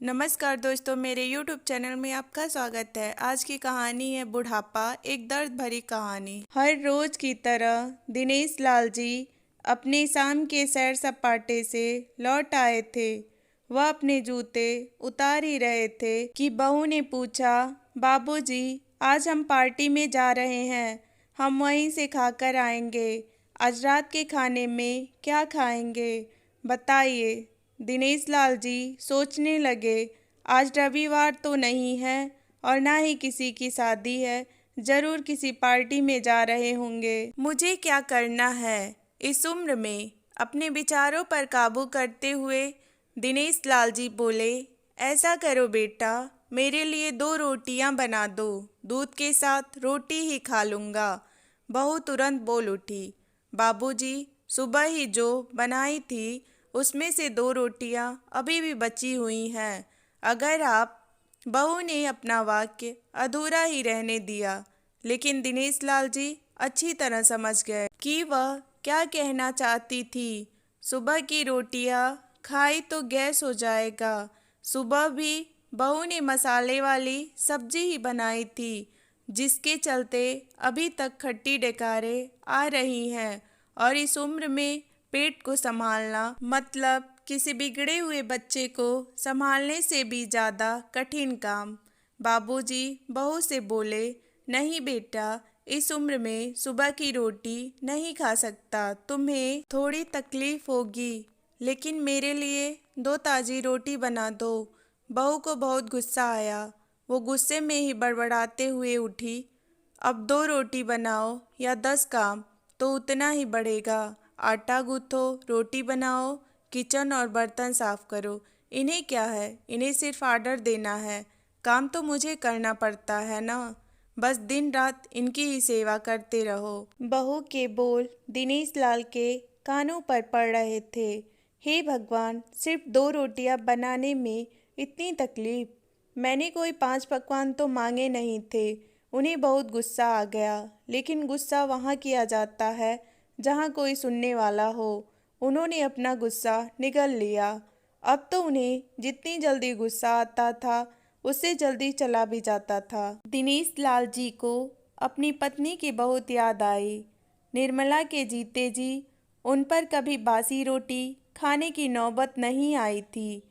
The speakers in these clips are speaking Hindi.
नमस्कार दोस्तों, मेरे YouTube चैनल में आपका स्वागत है। आज की कहानी है बुढ़ापा, एक दर्द भरी कहानी। हर रोज की तरह दिनेश लाल जी अपने शाम के सैर सपाटे से लौट आए थे। वह अपने जूते उतार ही रहे थे कि बहू ने पूछा, बाबूजी, आज हम पार्टी में जा रहे हैं, हम वहीं से खाकर आएंगे। आज रात के खाने में क्या खाएंगे, बताइए। दिनेश लाल जी सोचने लगे, आज रविवार तो नहीं है और ना ही किसी की शादी है, जरूर किसी पार्टी में जा रहे होंगे। मुझे क्या करना है इस उम्र में? अपने विचारों पर काबू करते हुए दिनेश लाल जी बोले, ऐसा करो बेटा, मेरे लिए 2 रोटियां बना दो, दूध के साथ रोटी ही खा लूँगा। बहू तुरंत बोल उठी, बाबूजी, सुबह ही जो बनाई थी उसमें से 2 रोटियां अभी भी बची हुई हैं। अगर आप बहू ने अपना वाक्य अधूरा ही रहने दिया, लेकिन दिनेश लाल जी अच्छी तरह समझ गए कि वह क्या कहना चाहती थी। सुबह की रोटियां खाई तो गैस हो जाएगा। सुबह भी बहू ने मसाले वाली सब्जी ही बनाई थी, जिसके चलते अभी तक खट्टी डकारें आ रही हैं। और इस उम्र में पेट को संभालना मतलब किसी बिगड़े हुए बच्चे को संभालने से भी ज़्यादा कठिन काम। बाबूजी बहू से बोले, नहीं बेटा, इस उम्र में सुबह की रोटी नहीं खा सकता, तुम्हें थोड़ी तकलीफ होगी, लेकिन मेरे लिए 2 ताज़ी रोटी बना दो। बहू को बहुत गुस्सा आया। वो गुस्से में ही बड़बड़ाते हुए उठी, अब 2 रोटी बनाओ या 10 काम तो उतना ही बढ़ेगा। आटा गूंथो, रोटी बनाओ, किचन और बर्तन साफ करो। इन्हें क्या है, इन्हें सिर्फ ऑर्डर देना है, काम तो मुझे करना पड़ता है ना। बस दिन रात इनकी ही सेवा करते रहो। बहू के बोल दिनेश लाल के कानों पर पड़ रहे थे। हे भगवान, सिर्फ 2 रोटियां बनाने में इतनी तकलीफ। मैंने कोई 5 पकवान तो मांगे नहीं थे। उन्हें बहुत गुस्सा आ गया, लेकिन गुस्सा वहाँ किया जाता है जहाँ कोई सुनने वाला हो। उन्होंने अपना गुस्सा निगल लिया। अब तो उन्हें जितनी जल्दी गुस्सा आता था, उससे जल्दी चला भी जाता था। दिनेश लाल जी को अपनी पत्नी की बहुत याद आई। निर्मला के जीते जी उन पर कभी बासी रोटी खाने की नौबत नहीं आई थी।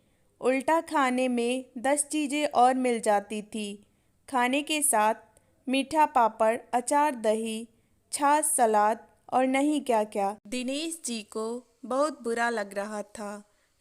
उल्टा खाने में 10 चीज़ें और मिल जाती थी। खाने के साथ मीठा पापड़, अचार, दही, छाछ, सलाद और नहीं क्या क्या। दिनेश जी को बहुत बुरा लग रहा था।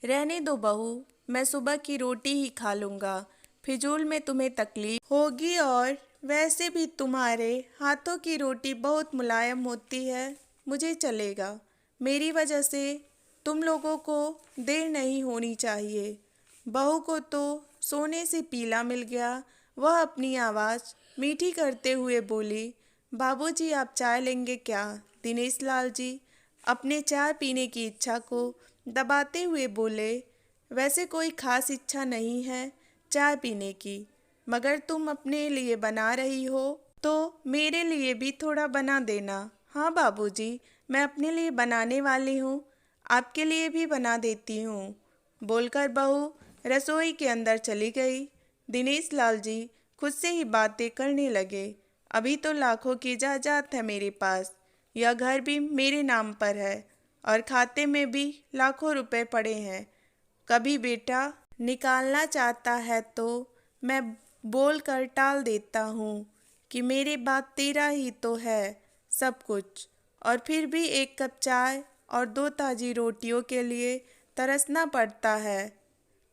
रहने दो बहू, मैं सुबह की रोटी ही खा लूँगा, फिजूल में तुम्हें तकलीफ होगी और वैसे भी तुम्हारे हाथों की रोटी बहुत मुलायम होती है, मुझे चलेगा। मेरी वजह से तुम लोगों को देर नहीं होनी चाहिए। बहू को तो सोने से पीला मिल गया। वह अपनी आवाज़ मीठी करते हुए बोली, बाबूजी, आप चाय लेंगे क्या? दिनेश लाल जी अपने चाय पीने की इच्छा को दबाते हुए बोले, वैसे कोई खास इच्छा नहीं है चाय पीने की, मगर तुम अपने लिए बना रही हो तो मेरे लिए भी थोड़ा बना देना। हाँ बाबूजी, मैं अपने लिए बनाने वाली हूँ, आपके लिए भी बना देती हूँ, बोलकर बहू रसोई के अंदर चली गई। दिनेश लाल जी खुद से ही बातें करने लगे, अभी तो लाखों की जायदाद है मेरे पास, यह घर भी मेरे नाम पर है और खाते में भी लाखों रुपए पड़े हैं। कभी बेटा निकालना चाहता है तो मैं बोल कर टाल देता हूँ कि मेरे बाद तेरा ही तो है सब कुछ, और फिर भी 1 कप चाय और 2 ताज़ी रोटियों के लिए तरसना पड़ता है।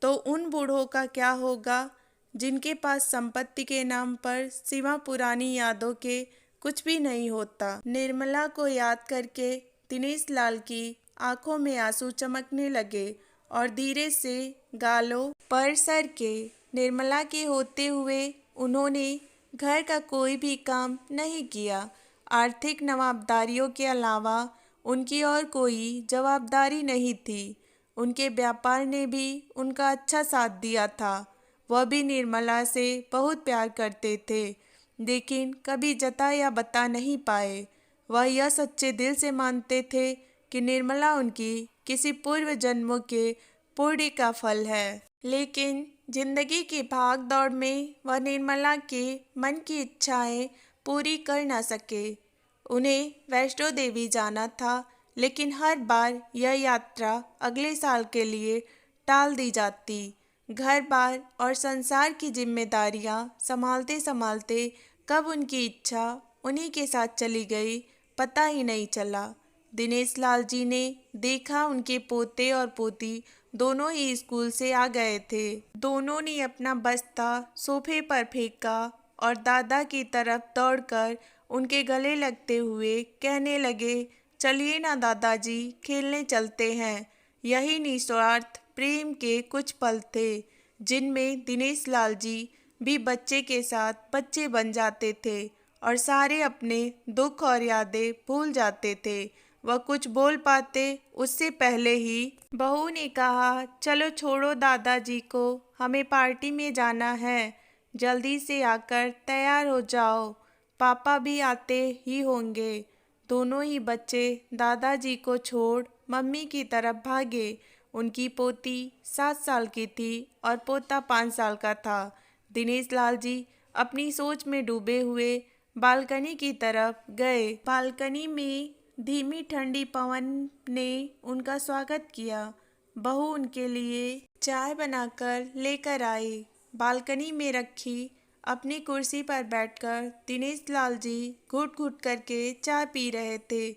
तो उन बूढ़ों का क्या होगा जिनके पास संपत्ति के नाम पर सिवा पुरानी यादों के कुछ भी नहीं होता। निर्मला को याद करके दिनेश लाल की आंखों में आंसू चमकने लगे और धीरे से गालों पर सर के। निर्मला के होते हुए उन्होंने घर का कोई भी काम नहीं किया। आर्थिक जवाबदारियों के अलावा उनकी और कोई जवाबदारी नहीं थी। उनके व्यापार ने भी उनका अच्छा साथ दिया था। वह भी निर्मला से बहुत प्यार करते थे, लेकिन कभी जता या बता नहीं पाए। वह यह सच्चे दिल से मानते थे कि निर्मला उनकी किसी पूर्व जन्मों के पुण्य का फल है। लेकिन जिंदगी की भाग दौड़ में वह निर्मला के मन की इच्छाएं पूरी कर न सके। उन्हें वैष्णो देवी जाना था, लेकिन हर बार यह यात्रा अगले साल के लिए टाल दी जाती। घर बार और संसार की जिम्मेदारियां संभालते संभालते कब उनकी इच्छा उन्हीं के साथ चली गई, पता ही नहीं चला। दिनेश लाल जी ने देखा उनके पोते और पोती दोनों ही स्कूल से आ गए थे। दोनों ने अपना बस्ता सोफे पर फेंका और दादा की तरफ दौड़कर उनके गले लगते हुए कहने लगे, चलिए ना दादाजी, खेलने चलते हैं। यही निस्वार्थ प्रेम के कुछ पल थे, जिनमें दिनेश लाल जी भी बच्चे के साथ बच्चे बन जाते थे और सारे अपने दुख और यादें भूल जाते थे। वह कुछ बोल पाते उससे पहले ही बहू ने कहा, चलो छोड़ो दादाजी को, हमें पार्टी में जाना है। जल्दी से आकर तैयार हो जाओ, पापा भी आते ही होंगे। दोनों ही बच्चे दादाजी को छोड़ मम्मी की तरफ भागे। उनकी पोती 7 साल की थी और पोता 5 साल का था। दिनेश लाल जी अपनी सोच में डूबे हुए बालकनी की तरफ गए। बालकनी में धीमी ठंडी पवन ने उनका स्वागत किया। बहू उनके लिए चाय बनाकर लेकर आई। बालकनी में रखी अपनी कुर्सी पर बैठकर दिनेश लाल जी घुट घुट करके चाय पी रहे थे।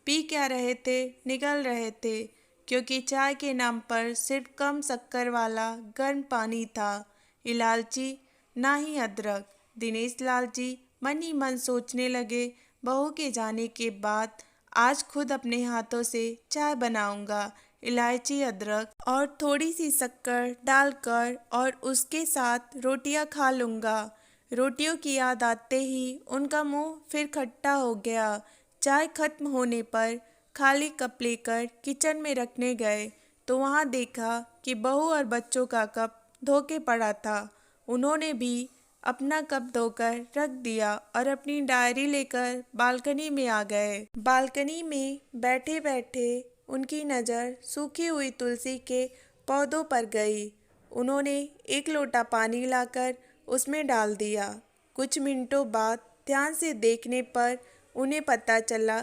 पी क्या रहे थे, निगल रहे थे, क्योंकि चाय के नाम पर सिर्फ कम शक्कर वाला गर्म पानी था, इलायची ना ही अदरक। दिनेश लाल जी मन ही मन सोचने लगे, बहू के जाने के बाद आज खुद अपने हाथों से चाय बनाऊंगा, इलायची, अदरक और थोड़ी सी शक्कर डालकर, और उसके साथ रोटियां खा लूंगा। रोटियों की याद आते ही उनका मुंह फिर खट्टा हो गया। चाय खत्म होने पर खाली कप लेकर किचन में रखने गए तो वहां देखा कि बहू और बच्चों का कप धोके पड़ा था। उन्होंने भी अपना कप धोकर रख दिया और अपनी डायरी लेकर बालकनी में आ गए। बालकनी में बैठे बैठे उनकी नज़र सूखी हुई तुलसी के पौधों पर गई। उन्होंने एक लोटा पानी लाकर उसमें डाल दिया। कुछ मिनटों बाद ध्यान से देखने पर उन्हें पता चला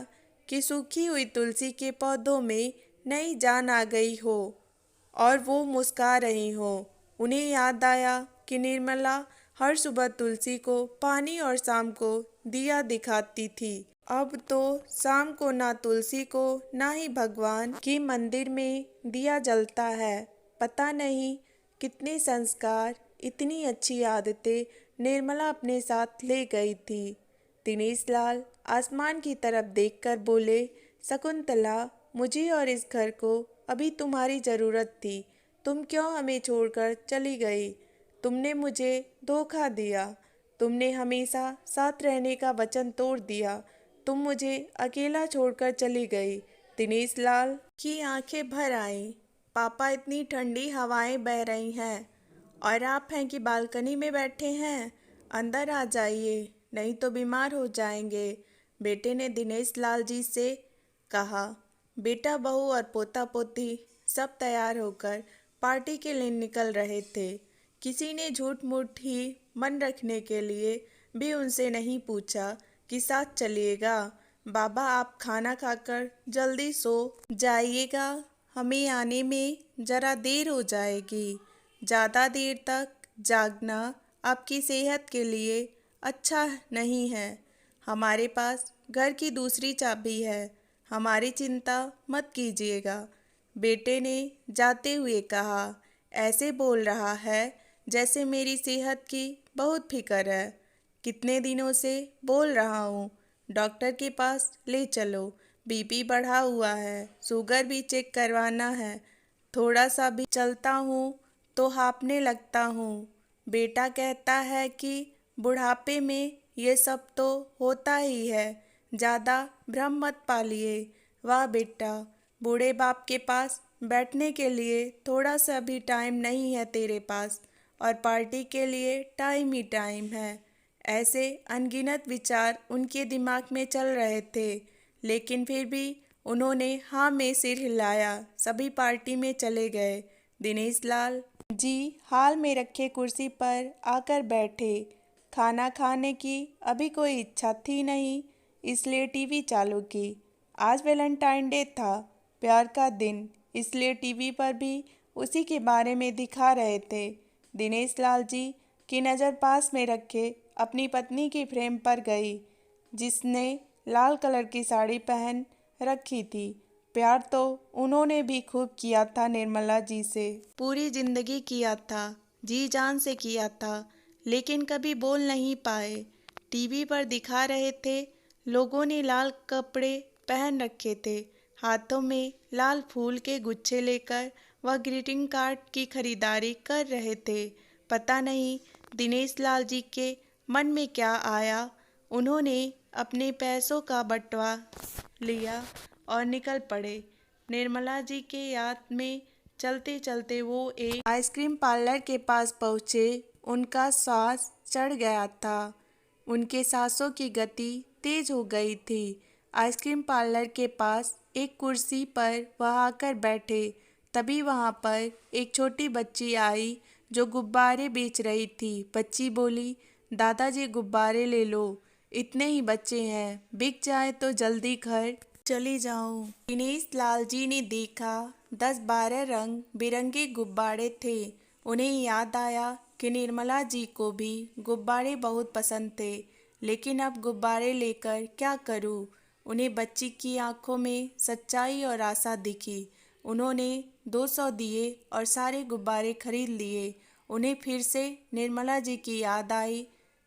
कि सूखी हुई तुलसी के पौधों में नई जान आ गई हो और वो मुस्कुरा रही हो। उन्हें याद आया कि निर्मला हर सुबह तुलसी को पानी और शाम को दिया दिखाती थी। अब तो शाम को ना तुलसी को ना ही भगवान के मंदिर में दिया जलता है। पता नहीं कितने संस्कार, इतनी अच्छी आदतें निर्मला अपने साथ ले गई थी। दिनेश लाल आसमान की तरफ देखकर बोले, शकुंतला, मुझे और इस घर को अभी तुम्हारी ज़रूरत थी। तुम क्यों हमें छोड़कर चली गई? तुमने मुझे धोखा दिया। तुमने हमेशा साथ रहने का वचन तोड़ दिया। तुम मुझे अकेला छोड़कर चली गई। दिनेश लाल की आंखें भर आईं। पापा, इतनी ठंडी हवाएं बह रही हैं और आप हैं कि बालकनी में बैठे हैं। अंदर आ जाइए, नहीं तो बीमार हो जाएंगे, बेटे ने दिनेश लाल जी से कहा। बेटा, बहू और पोता पोती सब तैयार होकर पार्टी के लिए निकल रहे थे। किसी ने झूठ मूठ ही मन रखने के लिए भी उनसे नहीं पूछा कि साथ चलिएगा। बाबा, आप खाना खाकर जल्दी सो जाइएगा, हमें आने में ज़रा देर हो जाएगी। ज़्यादा देर तक जागना आपकी सेहत के लिए अच्छा नहीं है। हमारे पास घर की दूसरी चाबी है, हमारी चिंता मत कीजिएगा, बेटे ने जाते हुए कहा। ऐसे बोल रहा है जैसे मेरी सेहत की बहुत फिक्र है। कितने दिनों से बोल रहा हूँ, डॉक्टर के पास ले चलो, बीपी बढ़ा हुआ है, शुगर भी चेक करवाना है। थोड़ा सा भी चलता हूँ तो हाँफने लगता हूँ। बेटा कहता है कि बुढ़ापे में ये सब तो होता ही है, ज़्यादा भ्रम मत पालिए। वाह बेटा, बूढ़े बाप के पास बैठने के लिए थोड़ा सा भी टाइम नहीं है तेरे पास, और पार्टी के लिए टाइम ही टाइम है। ऐसे अनगिनत विचार उनके दिमाग में चल रहे थे, लेकिन फिर भी उन्होंने हाँ में सिर हिलाया। सभी पार्टी में चले गए। दिनेश लाल जी हाल में रखे कुर्सी पर आकर बैठे। खाना खाने की अभी कोई इच्छा थी नहीं, इसलिए टीवी चालू की। आज वैलेंटाइन डे था, प्यार का दिन, इसलिए टीवी पर भी उसी के बारे में दिखा रहे थे। दिनेश लाल जी की नज़र पास में रखे अपनी पत्नी की फ्रेम पर गई, जिसने लाल कलर की साड़ी पहन रखी थी। प्यार तो उन्होंने भी खूब किया था निर्मला जी से, पूरी जिंदगी किया था, जी जान से किया था, लेकिन कभी बोल नहीं पाए। टीवी पर दिखा रहे थे, लोगों ने लाल कपड़े पहन रखे थे, हाथों में लाल फूल के गुच्छे लेकर वह ग्रीटिंग कार्ड की खरीदारी कर रहे थे। पता नहीं दिनेश लाल जी के मन में क्या आया, उन्होंने अपने पैसों का बंटवा लिया और निकल पड़े। निर्मला जी के याद में चलते चलते वो एक आइसक्रीम पार्लर के पास पहुँचे। उनका सांस चढ़ गया था, उनके सांसों की गति तेज हो गई थी। आइसक्रीम पार्लर के पास एक कुर्सी पर वह आकर बैठे। तभी वहाँ पर एक छोटी बच्ची आई जो गुब्बारे बेच रही थी। बच्ची बोली, दादाजी गुब्बारे ले लो, इतने ही बच्चे हैं, बिक जाए तो जल्दी घर चली जाऊं। दिनेश लाल जी ने देखा 10-12 रंग बिरंगे गुब्बारे थे। उन्हें याद आया कि निर्मला जी को भी गुब्बारे बहुत पसंद थे, लेकिन अब गुब्बारे लेकर क्या करूं? उन्हें बच्ची की आंखों में सच्चाई और आशा दिखी। उन्होंने 200 दिए और सारे गुब्बारे खरीद लिए। उन्हें फिर से निर्मला जी की याद आई,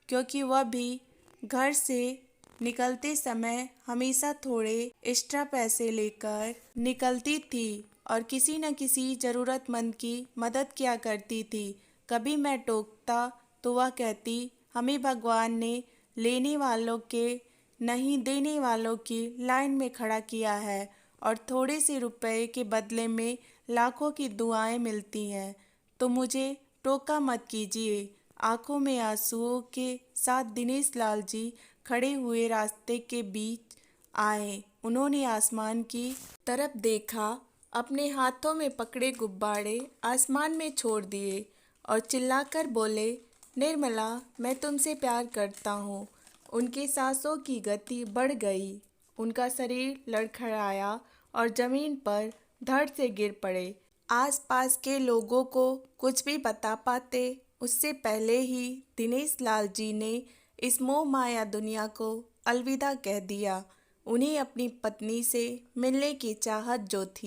क्योंकि वह भी घर से निकलते समय हमेशा थोड़े एक्स्ट्रा पैसे लेकर निकलती थी और किसी न किसी ज़रूरतमंद की मदद किया करती थी। कभी मैं टोकता तो वह कहती, हमें भगवान ने लेने वालों के नहीं देने वालों की लाइन में खड़ा किया है और थोड़े से रुपए के बदले में लाखों की दुआएं मिलती हैं, तो मुझे टोका मत कीजिए। आंखों में आंसुओं के साथ दिनेश लाल जी खड़े हुए रास्ते के बीच आए। उन्होंने आसमान की तरफ देखा, अपने हाथों में पकड़े गुब्बारे आसमान में छोड़ दिए और चिल्लाकर बोले, निर्मला, मैं तुमसे प्यार करता हूँ। उनकी सांसों की गति बढ़ गई, उनका शरीर लड़खड़ाया और जमीन पर धड़ से गिर पड़े। आसपास के लोगों को कुछ भी बता पाते उससे पहले ही दिनेश लाल जी ने इस मोह माया दुनिया को अलविदा कह दिया। उन्हें अपनी पत्नी से मिलने की चाहत जो थी